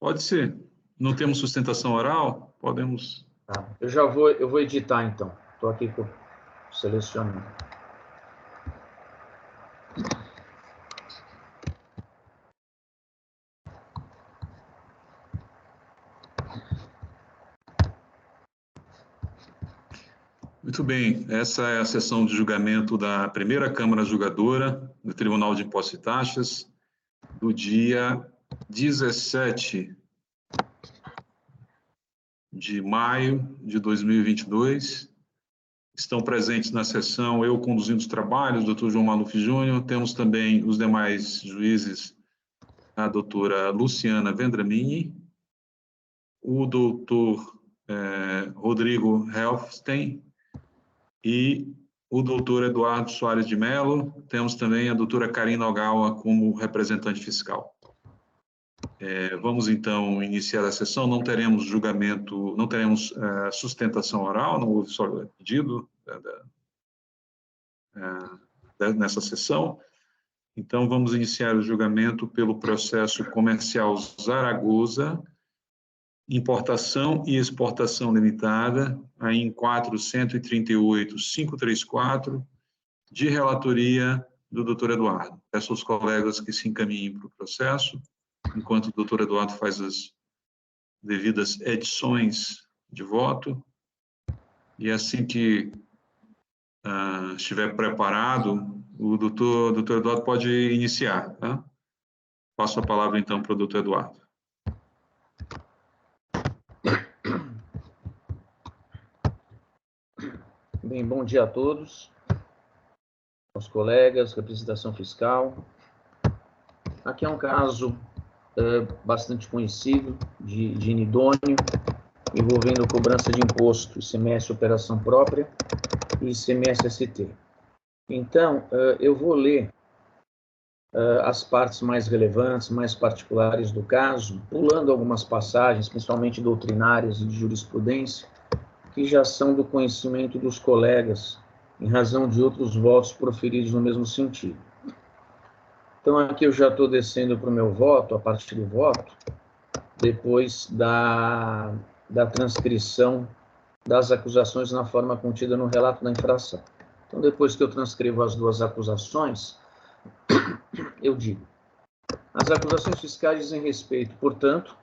Pode ser. Não temos sustentação oral? Podemos... Tá. Eu vou editar, então. Estou aqui selecionando. Muito bem. Essa é a sessão de julgamento da primeira Câmara Julgadora do Tribunal de Impostos e Taxas, do dia 17 de maio de 2022. Estão presentes na sessão eu conduzindo os trabalhos, o Dr. João Maluf Júnior. Temos também os demais juízes, a doutora Luciana Vendramini, o doutor Rodrigo Helfstein e o doutor Eduardo Soares de Mello. Temos também a doutora Karina Ogawa como representante fiscal. Vamos, então, iniciar a sessão. Não teremos julgamento, não teremos sustentação oral, não houve só pedido nessa sessão. Então, vamos iniciar o julgamento pelo processo comercial Zaragoza, importação e exportação limitada, aí em 438.534, de relatoria do doutor Eduardo. Peço aos colegas que se encaminhem para o processo, enquanto o doutor Eduardo faz as devidas edições de voto. E assim que estiver preparado, o doutor Eduardo pode iniciar, tá? Passo a palavra, então, para o doutor Eduardo. Bem, bom dia a todos, aos colegas, representação fiscal. Aqui é um caso bastante conhecido de inidôneo, envolvendo cobrança de imposto, ICMS operação própria e ICMS-ST. Então, eu vou ler as partes mais relevantes, mais particulares do caso, pulando algumas passagens, principalmente doutrinárias e de jurisprudência, que já são do conhecimento dos colegas, em razão de outros votos proferidos no mesmo sentido. Então, aqui eu já estou descendo para o meu voto, a partir do voto, depois da transcrição das acusações na forma contida no relato da infração. Então, depois que eu transcrevo as duas acusações, eu digo: as acusações fiscais dizem respeito, portanto,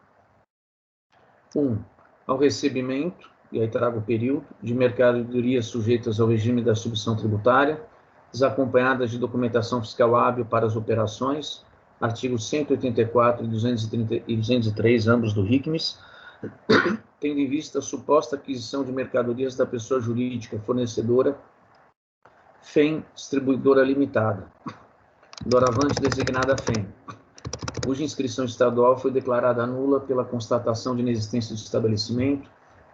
1. Ao recebimento, e aí trago o período, de mercadorias sujeitas ao regime da subvenção tributária, desacompanhadas de documentação fiscal hábil para as operações, artigos 184 e 203, ambos do RICMES, tendo em vista a suposta aquisição de mercadorias da pessoa jurídica fornecedora FEM Distribuidora Limitada, doravante designada FEM, cuja inscrição estadual foi declarada nula pela constatação de inexistência de estabelecimento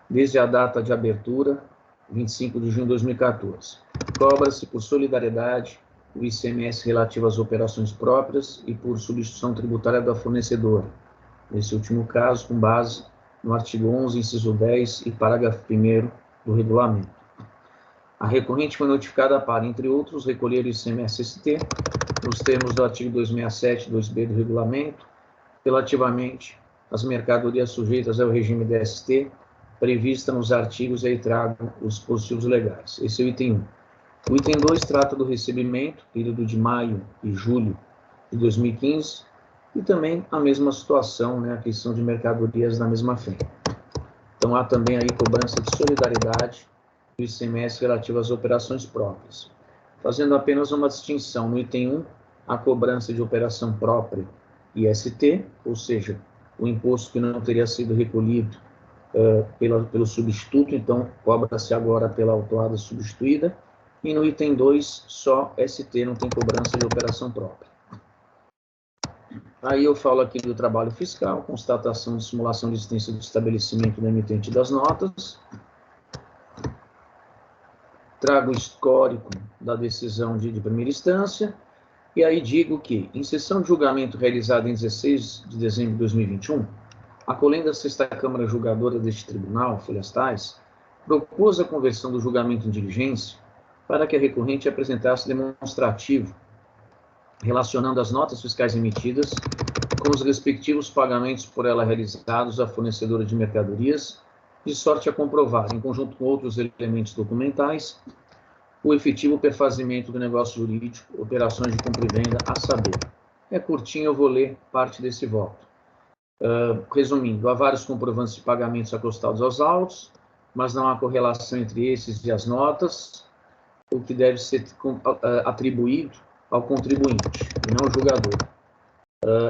desde a data de abertura, 25 de junho de 2014. Cobra-se por solidariedade o ICMS relativo às operações próprias e por substituição tributária da fornecedora, nesse último caso, com base no artigo 11, inciso 10 e parágrafo 1º do regulamento. A recorrente foi notificada para, entre outros, recolher o ICMS-ST, nos termos do artigo 267, 2b do regulamento, relativamente às mercadorias sujeitas ao regime DST, prevista nos artigos, aí trago os dispositivos legais. Esse é o item 1. O item 2 trata do recebimento, período de maio e julho de 2015, e também a mesma situação, né, a aquisição de mercadorias da mesma FEM. Então, há também aí cobrança de solidariedade do ICMS relativo às operações próprias. Fazendo apenas uma distinção, no item 1, a cobrança de operação própria IST, ou seja, o imposto que não teria sido recolhido pelo substituto, então cobra-se agora pela autuada substituída, e no item 2, só ST, não tem cobrança de operação própria. Aí eu falo aqui do trabalho fiscal, constatação de simulação de existência do estabelecimento do emitente das notas, trago o histórico da decisão de primeira instância, e aí digo que, em sessão de julgamento realizada em 16 de dezembro de 2021, a colenda da Sexta Câmara Julgadora deste Tribunal, folhas tais, propôs a conversão do julgamento em diligência para que a recorrente apresentasse demonstrativo relacionando as notas fiscais emitidas com os respectivos pagamentos por ela realizados à fornecedora de mercadorias, de sorte a comprovar, em conjunto com outros elementos documentais, o efetivo perfazimento do negócio jurídico, operações de compra e venda, a saber. É curtinho, eu vou ler parte desse voto. Resumindo, há vários comprovantes de pagamentos acostados aos autos, mas não há correlação entre esses e as notas, o que deve ser atribuído ao contribuinte, e não ao julgador.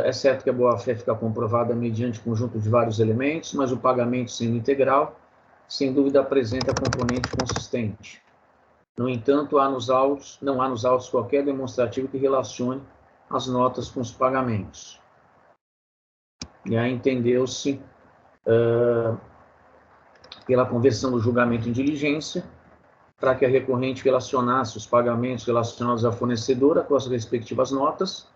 É certo que a boa-fé fica comprovada mediante conjunto de vários elementos, mas o pagamento sendo integral, sem dúvida apresenta componente consistente. No entanto, não há nos autos qualquer demonstrativo que relacione as notas com os pagamentos. E aí entendeu-se pela conversão do julgamento em diligência, para que a recorrente relacionasse os pagamentos relacionados à fornecedora com as respectivas notas,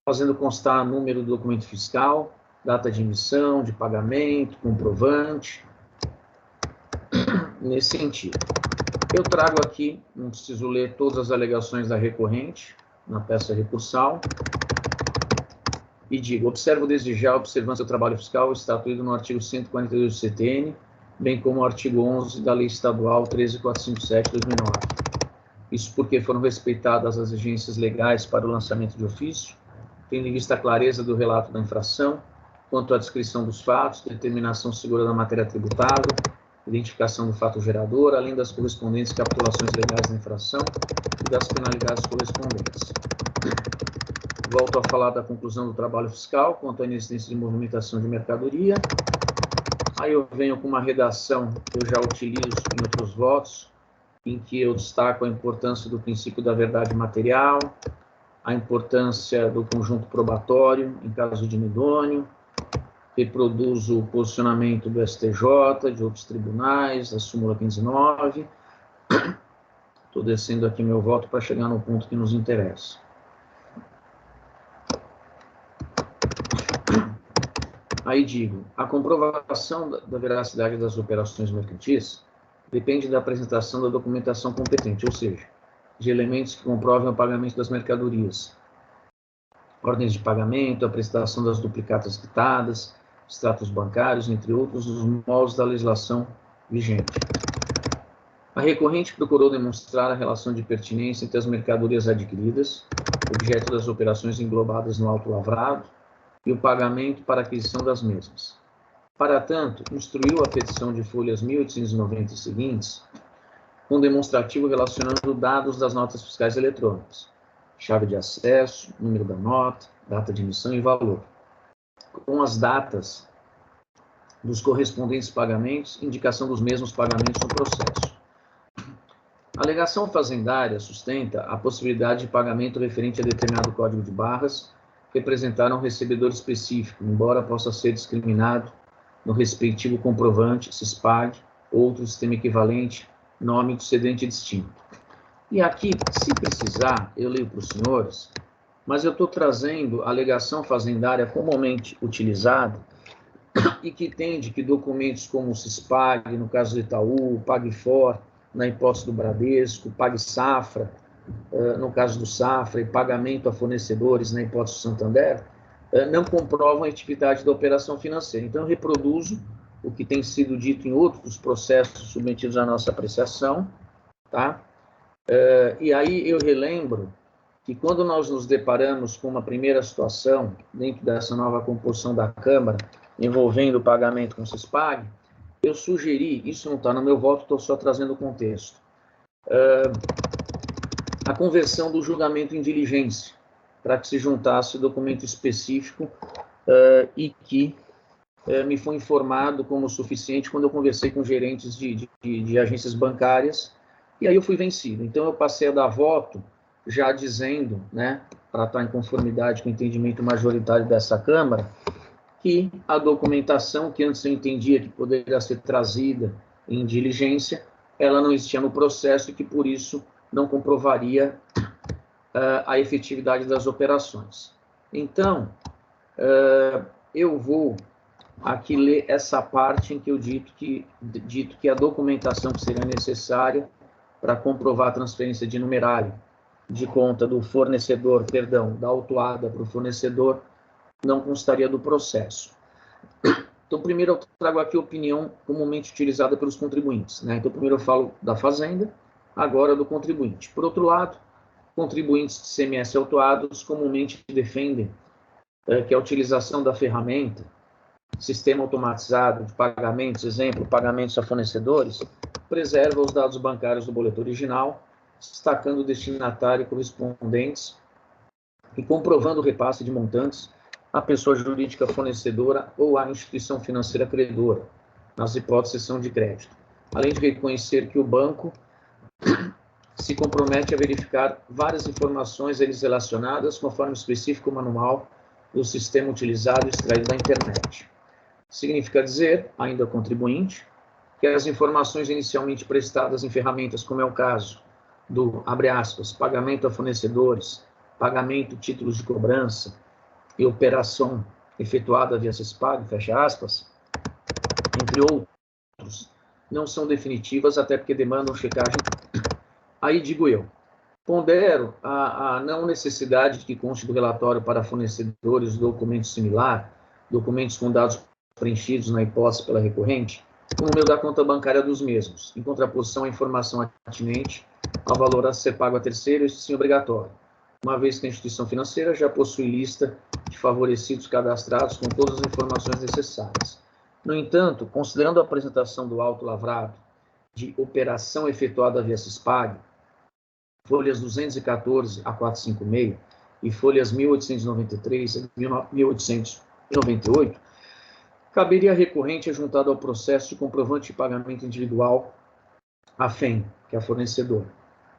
fazendo constar número do documento fiscal, data de emissão, de pagamento, comprovante, nesse sentido. Eu trago aqui, não preciso ler todas as alegações da recorrente, na peça recursal, e digo, observo desde já a observância do trabalho fiscal estatuído no artigo 142 do CTN, bem como o artigo 11 da Lei Estadual 13457 de 2009. Isso porque foram respeitadas as exigências legais para o lançamento de ofício, tendo em vista a clareza do relato da infração, quanto à descrição dos fatos, determinação segura da matéria tributável, identificação do fato gerador, além das correspondentes capitulações legais da infração e das penalidades correspondentes. Volto a falar da conclusão do trabalho fiscal, quanto à inexistência de movimentação de mercadoria. Aí eu venho com uma redação que eu já utilizo em outros votos, em que eu destaco a importância do princípio da verdade material, a importância do conjunto probatório, em caso de inidôneo, reproduzo o posicionamento do STJ, de outros tribunais, da súmula 509. Estou descendo aqui meu voto para chegar no ponto que nos interessa. Aí digo, a comprovação da veracidade das operações mercantis depende da apresentação da documentação competente, ou seja, de elementos que comprovem o pagamento das mercadorias, ordens de pagamento, a prestação das duplicatas quitadas, extratos bancários, entre outros, os moldes da legislação vigente. A recorrente procurou demonstrar a relação de pertinência entre as mercadorias adquiridas, objeto das operações englobadas no auto lavrado, e o pagamento para aquisição das mesmas. Para tanto, instruiu a petição de folhas 1890 e seguintes, com demonstrativo relacionando dados das notas fiscais eletrônicas, chave de acesso, número da nota, data de emissão e valor, com as datas dos correspondentes pagamentos, indicação dos mesmos pagamentos no processo. A alegação fazendária sustenta a possibilidade de pagamento referente a determinado código de barras, representar um recebedor específico, embora possa ser discriminado no respectivo comprovante, SISPAG, outro sistema equivalente, nome do cedente distinto. E aqui, se precisar, eu leio para os senhores, mas eu estou trazendo a alegação fazendária comumente utilizada e que entende que documentos como o SISPAG, no caso do Itaú, PagFor, na hipótese do Bradesco, PagSafra, no caso do Safra, e pagamento a fornecedores, na hipótese do Santander, não comprovam a atividade da operação financeira. Então, eu reproduzo o que tem sido dito em outros processos submetidos à nossa apreciação, tá? E aí eu relembro que quando nós nos deparamos com uma primeira situação, dentro dessa nova composição da Câmara, envolvendo o pagamento com o SISPAG, eu sugeri, isso não está no meu voto, estou só trazendo o contexto, a conversão do julgamento em diligência, para que se juntasse documento específico e que me foi informado como suficiente quando eu conversei com gerentes de agências bancárias, e aí eu fui vencido. Então, eu passei a dar voto já dizendo, né, para estar em conformidade com o entendimento majoritário dessa Câmara, que a documentação que antes eu entendia que poderia ser trazida em diligência, ela não existia no processo e que, por isso, não comprovaria a efetividade das operações. Então, eu vou aqui ler essa parte em que eu dito que a documentação que seria necessária para comprovar a transferência de numerário de conta do fornecedor, da autuada para o fornecedor, não constaria do processo. Então, primeiro eu trago aqui a opinião comumente utilizada pelos contribuintes, né? Então, primeiro eu falo da Fazenda, agora do contribuinte. Por outro lado, contribuintes de CMS autuados comumente defendem que a utilização da ferramenta, sistema automatizado de pagamentos, exemplo, pagamentos a fornecedores, preserva os dados bancários do boleto original, destacando o destinatário correspondentes e comprovando o repasse de montantes à pessoa jurídica fornecedora ou à instituição financeira credora, nas hipóteses de cessão de crédito. Além de reconhecer que o banco se compromete a verificar várias informações eles relacionadas conforme específico manual do sistema utilizado e extraído da internet. Significa dizer, ainda contribuinte, que as informações inicialmente prestadas em ferramentas, como é o caso do, abre aspas, pagamento a fornecedores, pagamento títulos de cobrança e operação efetuada via CESPAG, fecha aspas, entre outros, não são definitivas, até porque demandam checagem. Aí digo eu, pondero a não necessidade de que conste do relatório para fornecedores documento similar, documentos com dados preenchidos na hipótese pela recorrente, o número da conta bancária dos mesmos, em contraposição à informação atinente ao valor a ser pago a terceiro, isso sim obrigatório, uma vez que a instituição financeira já possui lista de favorecidos cadastrados com todas as informações necessárias. No entanto, considerando a apresentação do auto lavrado de operação efetuada via CESPAG, folhas 214 a 456 e folhas 1893 a 1898, caberia recorrente juntado ao processo de comprovante de pagamento individual à FEM, que é a fornecedora,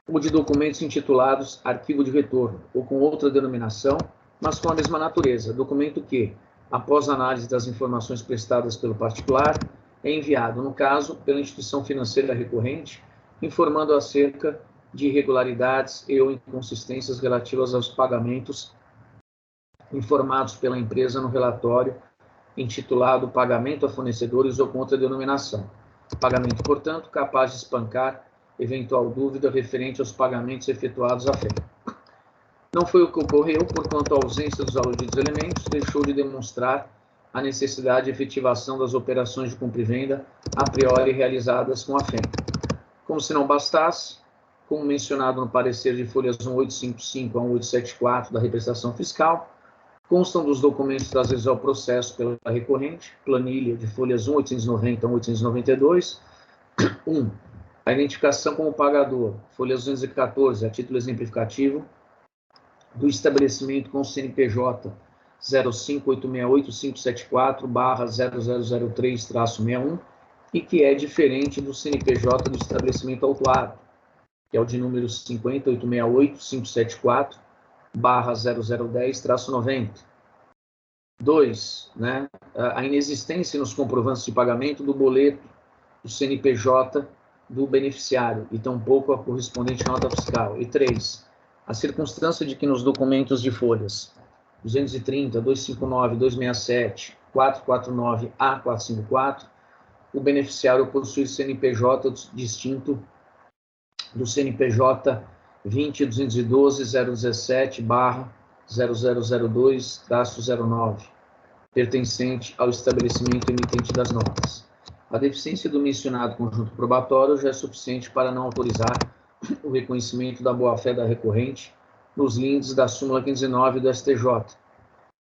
ou de documentos intitulados arquivo de retorno, ou com outra denominação, mas com a mesma natureza, documento que, após análise das informações prestadas pelo particular, é enviado, no caso, pela instituição financeira recorrente, informando acerca de irregularidades e ou inconsistências relativas aos pagamentos informados pela empresa no relatório intitulado Pagamento a Fornecedores ou com outra denominação. Pagamento, portanto, capaz de espancar eventual dúvida referente aos pagamentos efetuados à FEM. Não foi o que ocorreu, porquanto a ausência dos aludidos elementos deixou de demonstrar a necessidade de efetivação das operações de compra e venda a priori realizadas com a FEM. Como se não bastasse, como mencionado no parecer de folhas 1855 a 1874 da represtação fiscal, constam dos documentos trazidos ao processo pela recorrente, planilha de folhas 1890 a 1892, 1. A identificação como pagador, folhas 214, a título exemplificativo, do estabelecimento com CNPJ 05868-574/0003-61, e que é diferente do CNPJ do estabelecimento autuado, que é o de número 50868-574/0010-90. 2. A inexistência nos comprovantes de pagamento do boleto do CNPJ do beneficiário, e tampouco a correspondente nota fiscal. E 3. A circunstância de que nos documentos de folhas 230, 259, 267, 449 a 454, o beneficiário possui CNPJ distinto do CNPJ 20.212.017/0002-09, pertencente ao estabelecimento emitente das notas. A deficiência do mencionado conjunto probatório já é suficiente para não autorizar o reconhecimento da boa-fé da recorrente nos lindes da súmula 509 do STJ.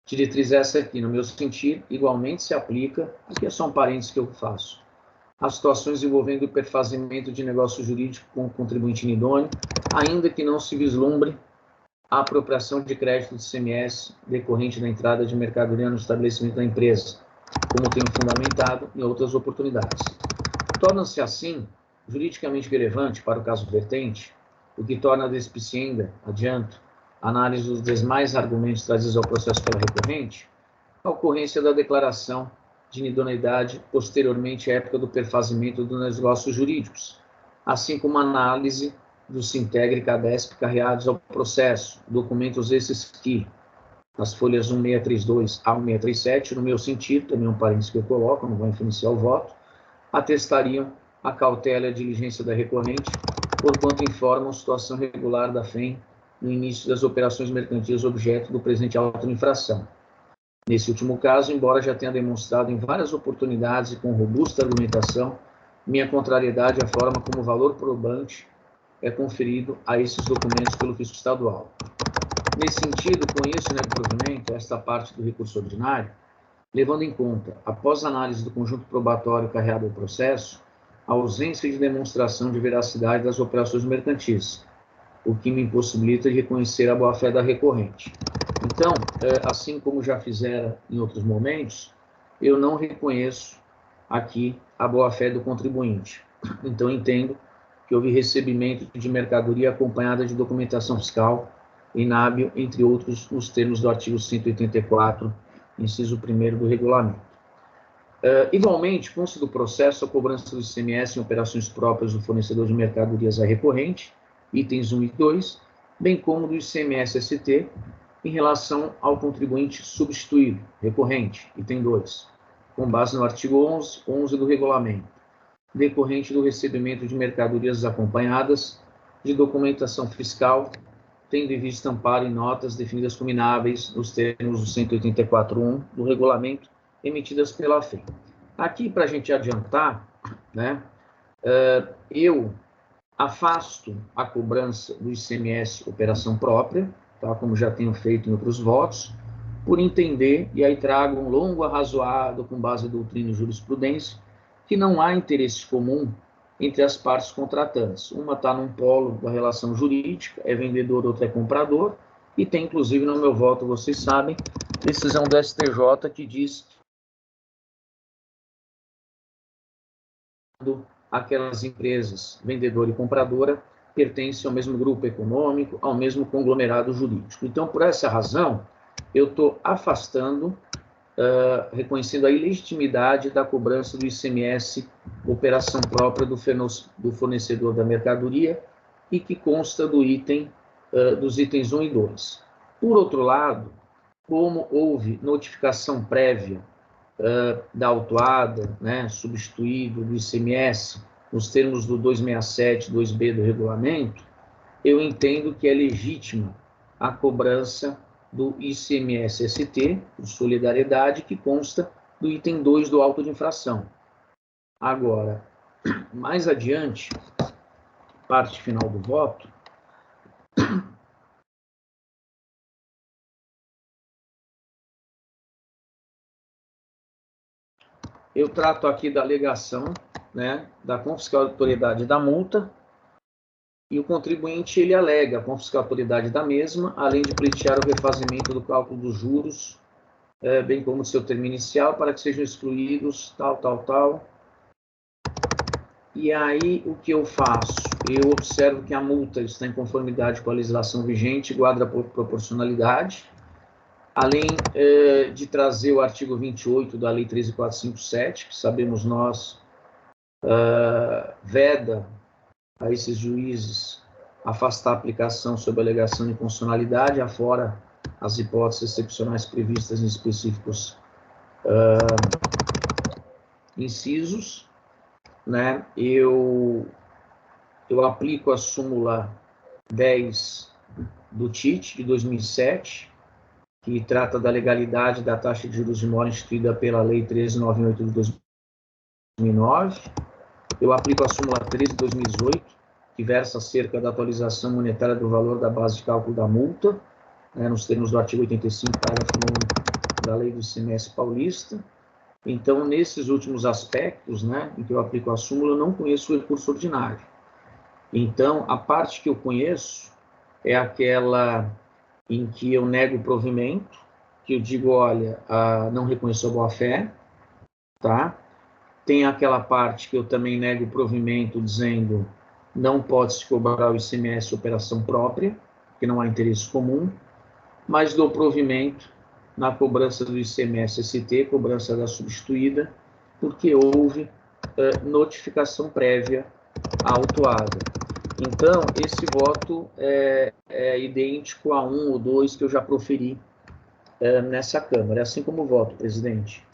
Diretriz essa aqui, no meu sentir, igualmente se aplica, aqui é só um parênteses que eu faço, as situações envolvendo o perfazimento de negócio jurídico com o contribuinte inidôneo, ainda que não se vislumbre a apropriação de crédito de CMS decorrente da entrada de mercadoria no estabelecimento da empresa, como tenho fundamentado em outras oportunidades. Torna-se assim juridicamente relevante para o caso vertente, o que torna despicienda, adianto, a análise dos demais argumentos trazidos ao processo pela recorrente, a ocorrência da declaração de inidoneidade posteriormente à época do perfazimento dos negócios jurídicos, assim como a análise do Sintegre e Cadesp carreados ao processo, documentos esses que, nas folhas 1632 a 1637, no meu sentido, também um parênteses que eu coloco, não vou influenciar o voto, atestariam a cautela e a diligência da recorrente, porquanto informam situação regular da FEM no início das operações mercantis objeto do presente auto de infração. Nesse último caso, embora já tenha demonstrado em várias oportunidades e com robusta argumentação minha contrariedade à forma como o valor probante é conferido a esses documentos pelo fisco estadual. Nesse sentido, conheço, né, provimento esta parte do recurso ordinário, levando em conta, após análise do conjunto probatório carreado ao processo, a ausência de demonstração de veracidade das operações mercantis, o que me impossibilita de reconhecer a boa-fé da recorrente. Então, assim como já fizera em outros momentos, eu não reconheço aqui a boa-fé do contribuinte. Então, entendo que houve recebimento de mercadoria acompanhada de documentação fiscal inábil, entre outros, nos termos do artigo 184, inciso 1º do regulamento. Igualmente, consta do processo a cobrança do ICMS em operações próprias do fornecedor de mercadorias a recorrente, itens 1 e 2, bem como do ICMS-ST, em relação ao contribuinte substituído, recorrente, item 2, com base no artigo 11 do regulamento, decorrente do recebimento de mercadorias acompanhadas de documentação fiscal, tendo em vista amparo em notas definidas como inábeis nos termos do 184.1 do regulamento, emitidas pela FEM. Aqui, para a gente adiantar, né, eu afasto a cobrança do ICMS operação própria, tá, como já tenho feito em outros votos, por entender, e aí trago um longo arrazoado com base em doutrina e jurisprudência, que não há interesse comum entre as partes contratantes. Uma está num polo da relação jurídica, é vendedor, outra é comprador, e tem, inclusive, no meu voto, vocês sabem, decisão do STJ que diz que aquelas empresas, vendedora e compradora, pertencem ao mesmo grupo econômico, ao mesmo conglomerado jurídico. Então, por essa razão, eu estou afastando, reconhecendo a ilegitimidade da cobrança do ICMS, operação própria do fornecedor da mercadoria, e que consta do dos itens 1 e 2. Por outro lado, como houve notificação prévia da autuada, né, substituído do ICMS, nos termos do 267, 2B do regulamento, eu entendo que é legítima a cobrança do ICMS-ST, de solidariedade, que consta do item 2 do auto de infração. Agora, mais adiante, parte final do voto, eu trato aqui da alegação, né, da confiscatoriedade da multa, e o contribuinte ele alega a confiscatoriedade da mesma, além de pleitear o refazimento do cálculo dos juros, bem como do seu termo inicial, para que sejam excluídos, tal. E aí, o que eu faço? Eu observo que a multa está em conformidade com a legislação vigente, guarda por proporcionalidade, além de trazer o artigo 28 da Lei 13.457, que sabemos nós, veda a esses juízes afastar a aplicação sob a alegação de inconstitucionalidade, afora as hipóteses excepcionais previstas em específicos incisos, né? Eu aplico a súmula 10 do TIT, de 2007, que trata da legalidade da taxa de juros de mora instituída pela Lei 13.98 de 2009. Eu aplico a súmula 13 de 2018, que versa acerca da atualização monetária do valor da base de cálculo da multa, né, nos termos do artigo 85, parágrafo 9 da Lei do ICMS paulista. Então, nesses últimos aspectos, né, em que eu aplico a súmula, eu não conheço o recurso ordinário. Então, a parte que eu conheço é aquela em que eu nego o provimento, que eu digo, olha, não reconheço a boa-fé, tá? Tem aquela parte que eu também nego o provimento, dizendo não pode-se cobrar o ICMS operação própria, que não há interesse comum, mas dou provimento na cobrança do ICMS-ST, cobrança da substituída, porque houve notificação prévia à autuada. Então, esse voto é idêntico a 1 ou 2 que eu já proferi nessa Câmara. É assim como o voto, presidente.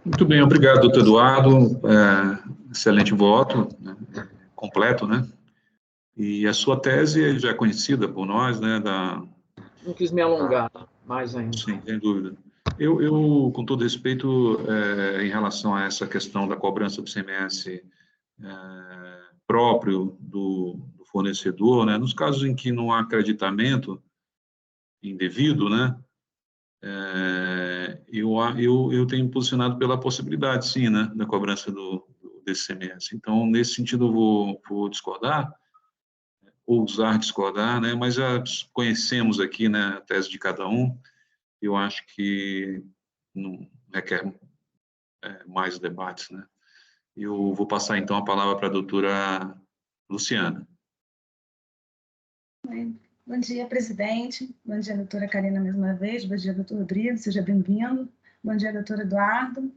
Muito bem, obrigado, doutor Eduardo. Excelente voto, né? Completo, né? E a sua tese já é conhecida por nós, né? Não quis me alongar. Mais ainda. Sim, sem dúvida. Eu, com todo respeito, em relação a essa questão da cobrança do ICMS próprio do fornecedor, né, nos casos em que não há acreditamento indevido, né, eu tenho me posicionado pela possibilidade, sim, né, da cobrança desse ICMS. Então, nesse sentido, eu vou discordar, ousar discordar, né, mas já conhecemos aqui, né, a tese de cada um. Eu acho que não requer mais debates, né. Eu vou passar, então, a palavra para a doutora Luciana. Bom dia, presidente. Bom dia, doutora Karina, mais uma vez. Bom dia, doutor Rodrigo, seja bem-vindo. Bom dia, doutor Eduardo.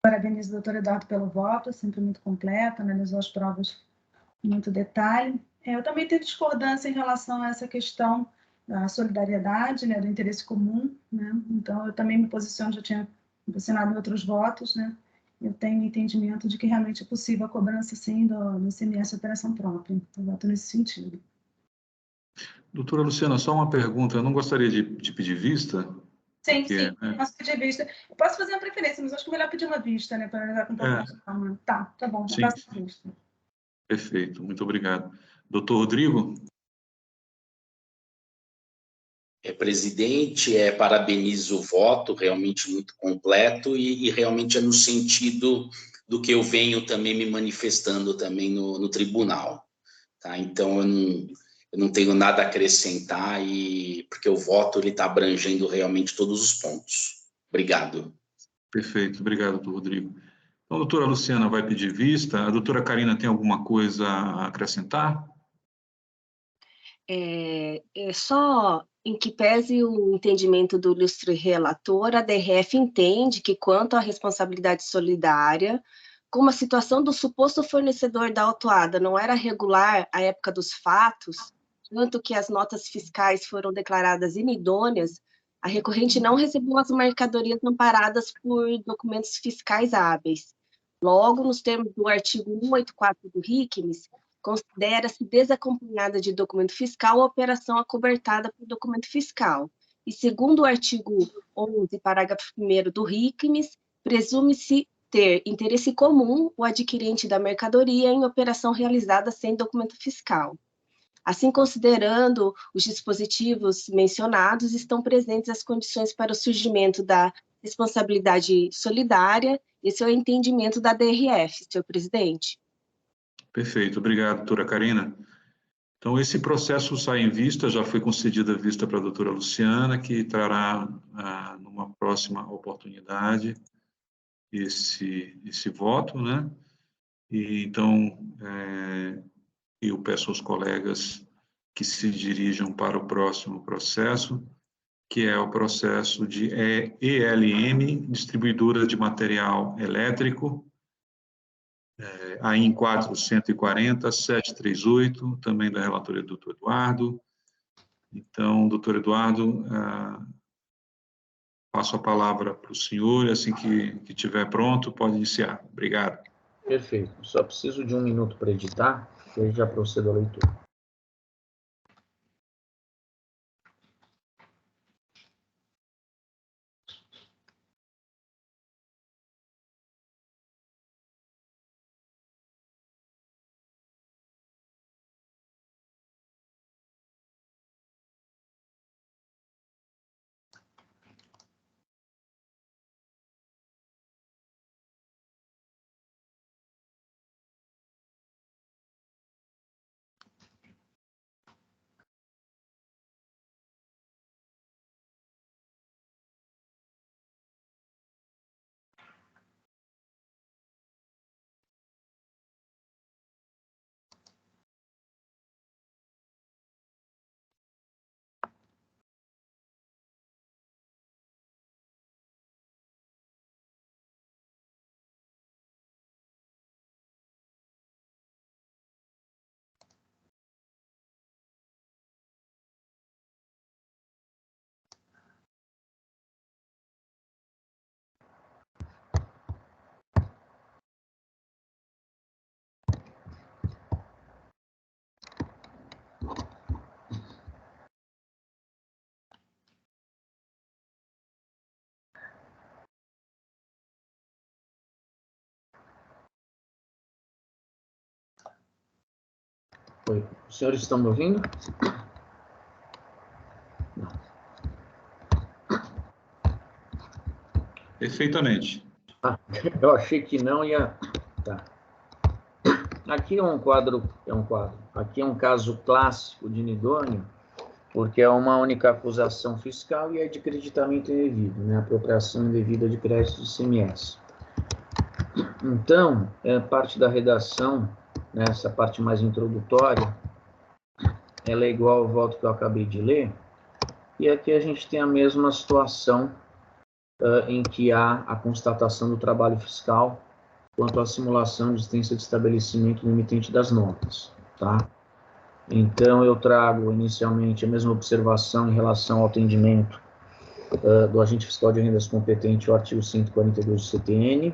Parabenizo o doutor Eduardo pelo voto, sempre muito completo, analisou as provas com muito detalhe. Eu também tenho discordância em relação a essa questão da solidariedade, né, do interesse comum, né? Então, eu também me posiciono, já tinha me posicionado em outros votos, né? Eu tenho entendimento de que realmente é possível a cobrança, sim, do ICMS operação própria. Eu voto nesse sentido. Doutora Luciana, só uma pergunta. Eu não gostaria de pedir vista, Sim, porque... sim, posso pedir vista. Eu posso fazer uma preferência, mas acho que é melhor pedir uma vista, né, para analisar com um pouco mais de calma. Tá bom, sim, faço a vista. perfeito, muito obrigado. Doutor Rodrigo? Presidente, parabenizo o voto, realmente muito completo e realmente é no sentido do que eu venho também me manifestando também no tribunal. Tá? Então, eu não tenho nada a acrescentar, porque o voto está abrangendo realmente todos os pontos. Obrigado. Perfeito, obrigado, doutor Rodrigo. Então, a doutora Luciana vai pedir vista. A doutora Karina tem alguma coisa a acrescentar? Só em que pese o entendimento do ilustre relator, a DRF entende que, quanto à responsabilidade solidária, como a situação do suposto fornecedor da autuada não era regular à época dos fatos, quanto que as notas fiscais foram declaradas inidôneas, a recorrente não recebeu as mercadorias amparadas por documentos fiscais hábeis. Logo, nos termos do artigo 184 do RICMES, considera-se desacompanhada de documento fiscal a operação acobertada por documento fiscal. E, segundo o artigo 11, parágrafo 1º do RICMES, presume-se ter interesse comum o adquirente da mercadoria em operação realizada sem documento fiscal. Assim, considerando os dispositivos mencionados, estão presentes as condições para o surgimento da responsabilidade solidária. Esse é o entendimento da DRF, senhor presidente. Perfeito, obrigado, doutora Karina. Então, esse processo sai em vista, já foi concedida a vista para a doutora Luciana, que trará, numa próxima oportunidade, esse voto, né? E, então, eu peço aos colegas que se dirijam para o próximo processo, que é o processo de ELM, Distribuidora de Material Elétrico, AIN 440, 738, também da relatoria do doutor Eduardo. Então, doutor Eduardo, passo a palavra para o senhor, e assim que estiver pronto, pode iniciar. Obrigado. Perfeito. Só preciso de um minuto para editar, e aí já procedo à leitura. Oi, os senhores estão me ouvindo? Perfeitamente. Ah, eu achei que não ia... Tá. Aqui aqui é um caso clássico de inidôneo, porque é uma única acusação fiscal e é de creditamento indevido, né? Apropriação indevida de crédito do ICMS. Então, parte da redação, né, essa parte mais introdutória, ela é igual ao voto que eu acabei de ler, e aqui a gente tem a mesma situação em que há a constatação do trabalho fiscal quanto à simulação de existência de estabelecimento no emitente das notas, tá? Então, eu trago inicialmente a mesma observação em relação ao atendimento do agente fiscal de rendas competente, o artigo 142 do CTN.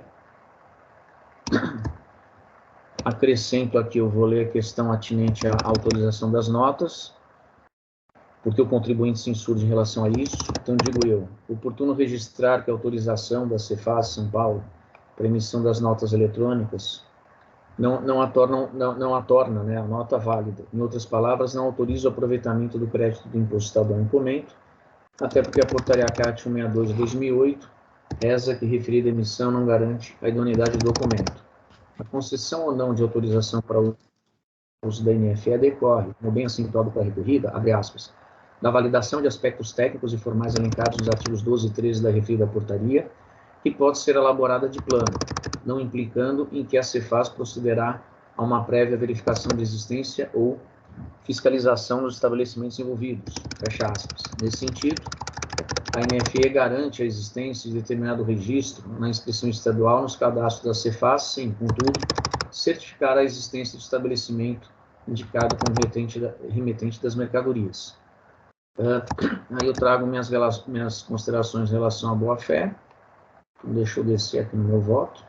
Acrescento aqui, eu vou ler a questão atinente à autorização das notas, porque o contribuinte se insurge em relação a isso. Então, digo eu, oportuno registrar que a autorização da Cefaz São Paulo para emissão das notas eletrônicas não a torna, né, a nota válida. Em outras palavras, não autoriza o aproveitamento do crédito do imposto estadual em comento, até porque a portaria CAT 162 de 2008 reza que referida emissão não garante a idoneidade do documento. A concessão ou não de autorização para o uso da NFE decorre, como bem acentuado pela recorrida, abre aspas, da validação de aspectos técnicos e formais elencados nos artigos 12 e 13 da referida portaria, que pode ser elaborada de plano, não implicando em que a Cefaz procederá a uma prévia verificação de existência ou fiscalização dos estabelecimentos envolvidos, fecha aspas. Nesse sentido, a NFE garante a existência de determinado registro na inscrição estadual nos cadastros da Cefaz, sem, contudo, certificar a existência do estabelecimento indicado como remetente das mercadorias. Aí eu trago minhas considerações em relação à boa-fé. Deixa eu descer aqui no meu voto.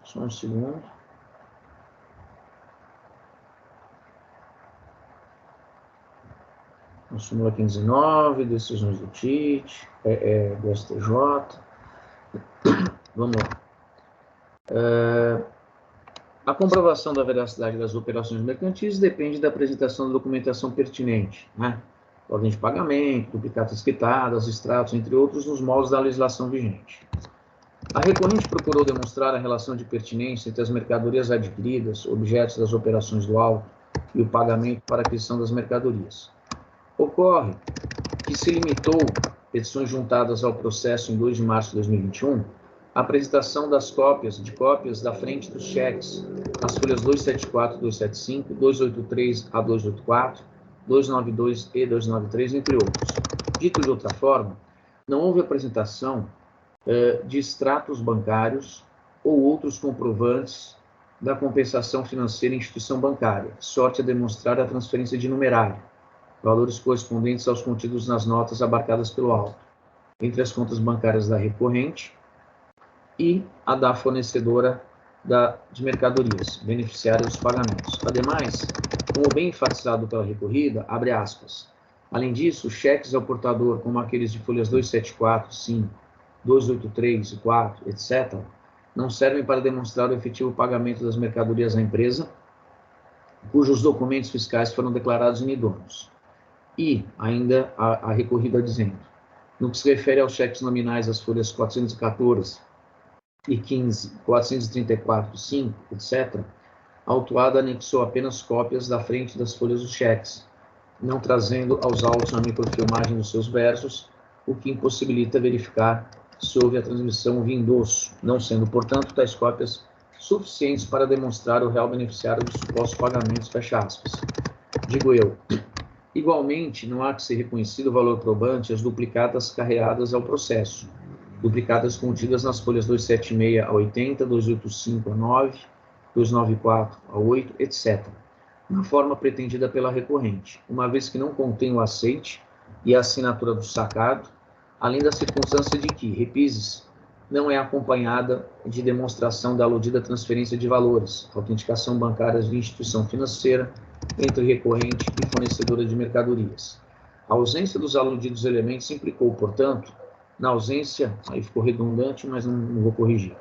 Só um segundo. Súmula 509, decisões do TIT, do STJ. Vamos lá. A comprovação da veracidade das operações mercantis depende da apresentação da documentação pertinente, né? Ordem de pagamento, duplicatas quitadas, extratos, entre outros, nos moldes da legislação vigente. A recorrente procurou demonstrar a relação de pertinência entre as mercadorias adquiridas, objetos das operações do auto, e o pagamento para a aquisição das mercadorias. Ocorre que se limitou, petições juntadas ao processo em 2 de março de 2021, a apresentação das cópias da frente dos cheques, as folhas 274, 275, 283 a 284, 292 e 293, entre outros. Dito de outra forma, não houve apresentação de extratos bancários ou outros comprovantes da compensação financeira em instituição bancária, sorte a demonstrar a transferência de numerário, valores correspondentes aos contidos nas notas abarcadas pelo auto, entre as contas bancárias da recorrente e a da fornecedora de mercadorias, beneficiária dos pagamentos. Ademais, como bem enfatizado pela recorrida, abre aspas, além disso, cheques ao portador, como aqueles de folhas 274, 5, 283 e 4, etc., não servem para demonstrar o efetivo pagamento das mercadorias à empresa, cujos documentos fiscais foram declarados inidôneos. E, ainda, a recorrida dizendo, no que se refere aos cheques nominais, as folhas 414 e 15, 434, 5, etc., a autuada anexou apenas cópias da frente das folhas dos cheques, não trazendo aos autos a microfilmagem dos seus versos, o que impossibilita verificar se houve a transmissão via endosso, não sendo, portanto, tais cópias suficientes para demonstrar o real beneficiário dos supostos pagamentos, fecha aspas. Digo eu, igualmente, não há que ser reconhecido o valor probante as duplicatas carreadas ao processo, duplicatas contidas nas folhas 276 a 80, 285 a 9, 294 a 8, etc., na forma pretendida pela recorrente, uma vez que não contém o aceite e a assinatura do sacado, além da circunstância de que, repises, não é acompanhada de demonstração da aludida transferência de valores, autenticação bancária de instituição financeira entre recorrente e fornecedora de mercadorias. A ausência dos aludidos elementos implicou, portanto, na ausência, aí ficou redundante, mas não vou corrigir,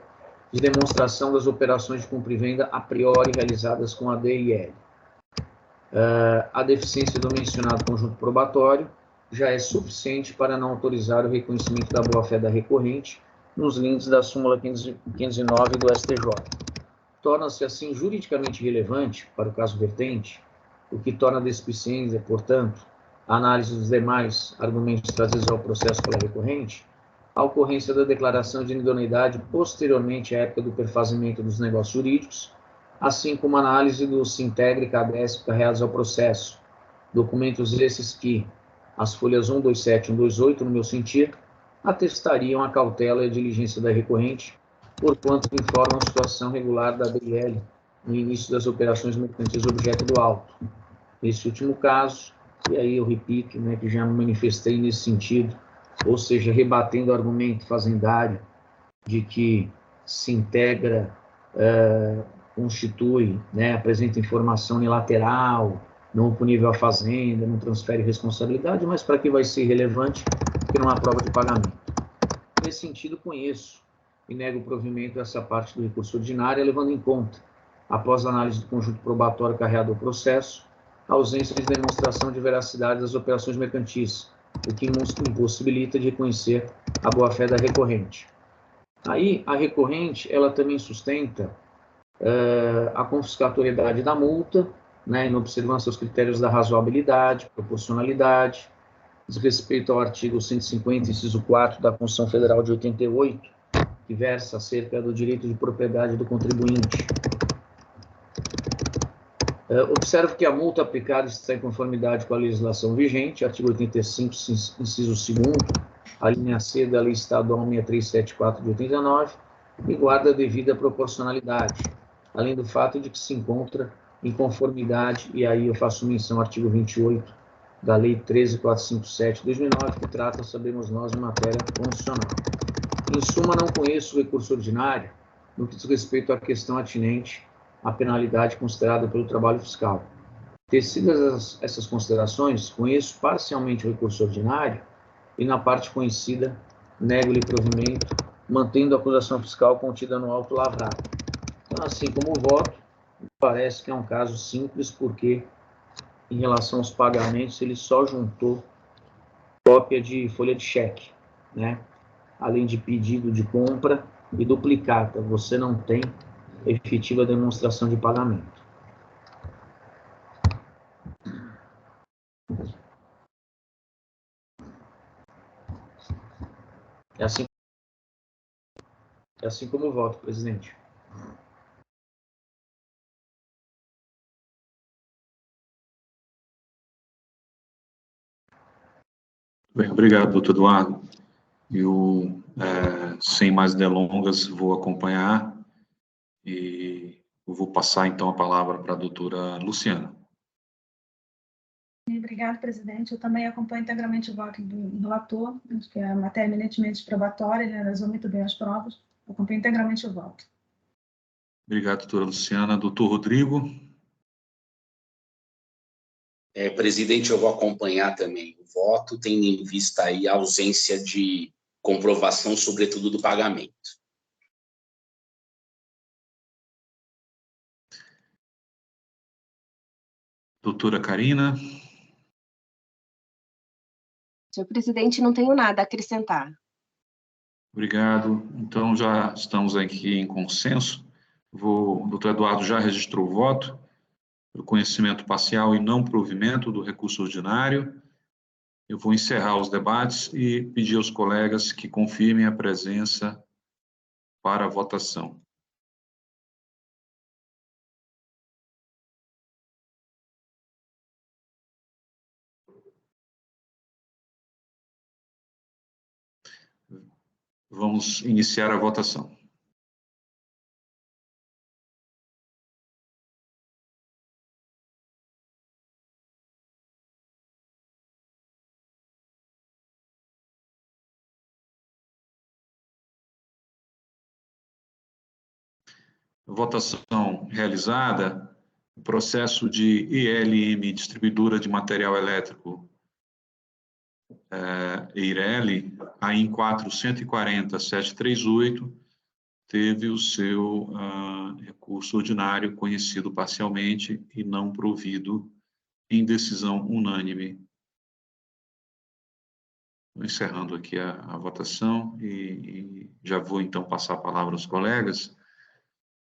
de demonstração das operações de compra e venda a priori realizadas com a DIL. A deficiência do mencionado conjunto probatório já é suficiente para não autorizar o reconhecimento da boa-fé da recorrente nos links da súmula 509 do STJ. Torna-se, assim, juridicamente relevante para o caso vertente, o que torna despiciente, portanto, a análise dos demais argumentos trazidos ao processo pela recorrente, a ocorrência da declaração de inidoneidade posteriormente à época do perfazimento dos negócios jurídicos, assim como a análise do Sintegre e CADESP carregados ao processo, documentos esses que, as folhas 127 e 128, no meu sentir, atestariam a cautela e a diligência da recorrente, porquanto informam a situação regular da DIL no início das operações mercantis objeto do auto. Nesse último caso, e aí eu repito, né, que já me manifestei nesse sentido, ou seja, rebatendo o argumento fazendário de que se integra, constitui, né, apresenta informação unilateral, não punível à fazenda, não transfere responsabilidade, mas para que vai ser relevante, porque não há prova de pagamento. Nesse sentido, conheço e nego o provimento dessa parte do recurso ordinário, levando em conta, após a análise do conjunto probatório carregado ao processo, a ausência de demonstração de veracidade das operações mercantis, o que impossibilita de reconhecer a boa-fé da recorrente. Aí, a recorrente, ela também sustenta a confiscatoriedade da multa, né, em observância aos critérios da razoabilidade, proporcionalidade, diz respeito ao artigo 150, inciso 4 da Constituição Federal de 88, que versa acerca do direito de propriedade do contribuinte. Observo que a multa aplicada está em conformidade com a legislação vigente, artigo 85, inciso 2º, a linha C da Lei Estadual 6374 de 89, e guarda a devida proporcionalidade, além do fato de que se encontra em conformidade, e aí eu faço menção ao artigo 28 da Lei 13457 de 2009, que trata, sabemos nós, de matéria constitucional. Em suma, não conheço o recurso ordinário no que diz respeito à questão atinente à penalidade considerada pelo trabalho fiscal. Tecidas essas considerações, conheço parcialmente o recurso ordinário e, na parte conhecida, nego-lhe provimento, mantendo a acusação fiscal contida no auto lavrado. Então, assim como o voto, parece que é um caso simples, porque, em relação aos pagamentos, ele só juntou cópia de folha de cheque, né? Além de pedido de compra e duplicata. Você não tem efetiva demonstração de pagamento. É assim como o voto, presidente. Bem, obrigado, doutor Eduardo. Eu, sem mais delongas, vou acompanhar e eu vou passar, então, a palavra para a doutora Luciana. Obrigada, presidente. Eu também acompanho integralmente o voto do relator, acho que é a matéria eminentemente probatória, ele analisou muito bem as provas, eu acompanho integralmente o voto. Obrigado, doutora Luciana. Doutor Rodrigo. Presidente, eu vou acompanhar também o voto, tendo em vista aí a ausência de comprovação, sobretudo do pagamento. Doutora Carina. Senhor presidente, não tenho nada a acrescentar. Obrigado. Então, já estamos aqui em consenso. O doutor Eduardo já registrou o voto, pelo conhecimento parcial e não provimento do recurso ordinário. Eu vou encerrar os debates e pedir aos colegas que confirmem a presença para a votação. Vamos iniciar a votação. Votação realizada. O processo de ILM, distribuidora de material elétrico Eireli, a IN 440.738, teve o seu recurso ordinário conhecido parcialmente e não provido em decisão unânime. Encerrando aqui a votação e já vou, então, passar a palavra aos colegas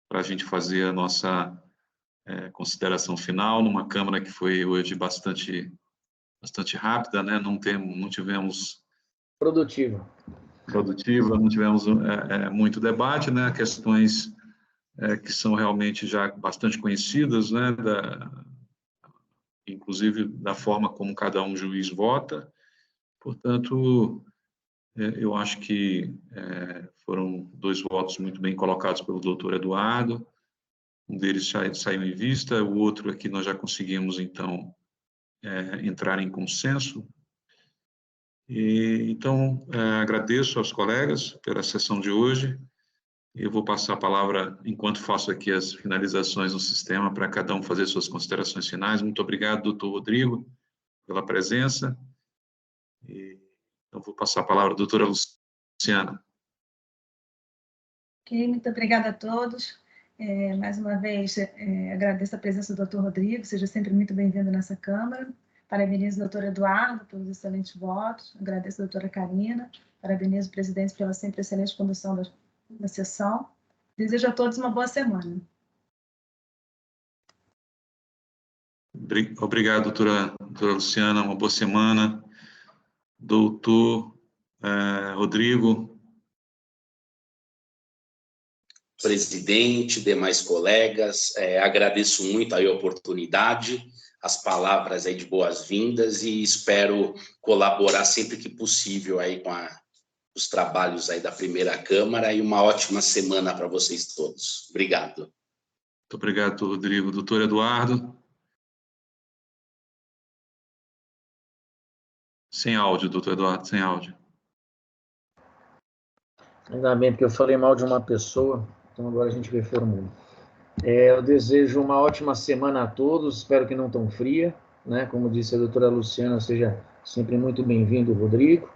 para a gente fazer a nossa consideração final, numa Câmara que foi hoje bastante rápida, né? Não tivemos... Produtiva, não tivemos muito debate, né? Questões que são realmente já bastante conhecidas, né? Inclusive da forma como cada juiz vota. Portanto, eu acho que foram 2 votos muito bem colocados pelo doutor Eduardo. Um deles saiu em vista, o outro aqui nós já conseguimos, então, entrar em consenso. Então, agradeço aos colegas pela sessão de hoje. Eu vou passar a palavra, enquanto faço aqui as finalizações no sistema, para cada um fazer suas considerações finais. Muito obrigado, doutor Rodrigo, pela presença. Então, vou passar a palavra à doutora Luciana. Ok, muito obrigada a todos. Mais uma vez, agradeço a presença do doutor Rodrigo, seja sempre muito bem-vindo nessa Câmara. Parabenizo o doutor Eduardo pelos excelentes votos, agradeço a doutora Karina, parabenizo o presidente pela sempre excelente condução da sessão. Desejo a todos uma boa semana. Obrigado, doutora Luciana, uma boa semana. Doutor Rodrigo. Presidente, demais colegas, agradeço muito aí a oportunidade, as palavras aí de boas-vindas e espero colaborar sempre que possível aí com os trabalhos aí da primeira Câmara e uma ótima semana para vocês todos. Obrigado. Muito obrigado, doutor Rodrigo. Doutor Eduardo. Sem áudio, doutor Eduardo, sem áudio. Ainda bem, porque eu falei mal de uma pessoa, então agora a gente reformula. Eu desejo uma ótima semana a todos, espero que não tão fria, né? Como disse a doutora Luciana, seja sempre muito bem-vindo, Rodrigo,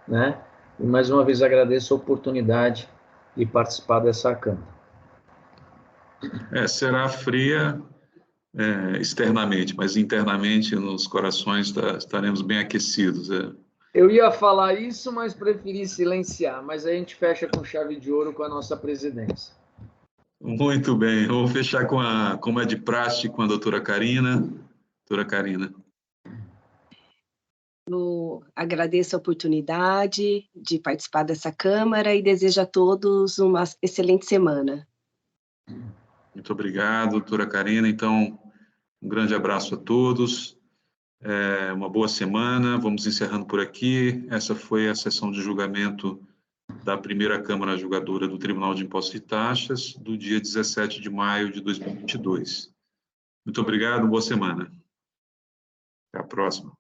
né? E mais uma vez agradeço a oportunidade de participar dessa Câmara. Será fria externamente, mas internamente nos corações estaremos bem aquecidos. Eu ia falar isso, mas preferi silenciar, mas a gente fecha com chave de ouro com a nossa presidência. Muito bem, eu vou fechar como é de praxe, com a doutora Karina. Doutora Karina. Eu agradeço a oportunidade de participar dessa Câmara e desejo a todos uma excelente semana. Muito obrigado, doutora Karina. Então, um grande abraço a todos. Uma boa semana. Vamos encerrando por aqui. Essa foi a sessão de julgamento da primeira Câmara Julgadora do Tribunal de Impostos e Taxas, do dia 17 de maio de 2022. Muito obrigado, boa semana. Até a próxima.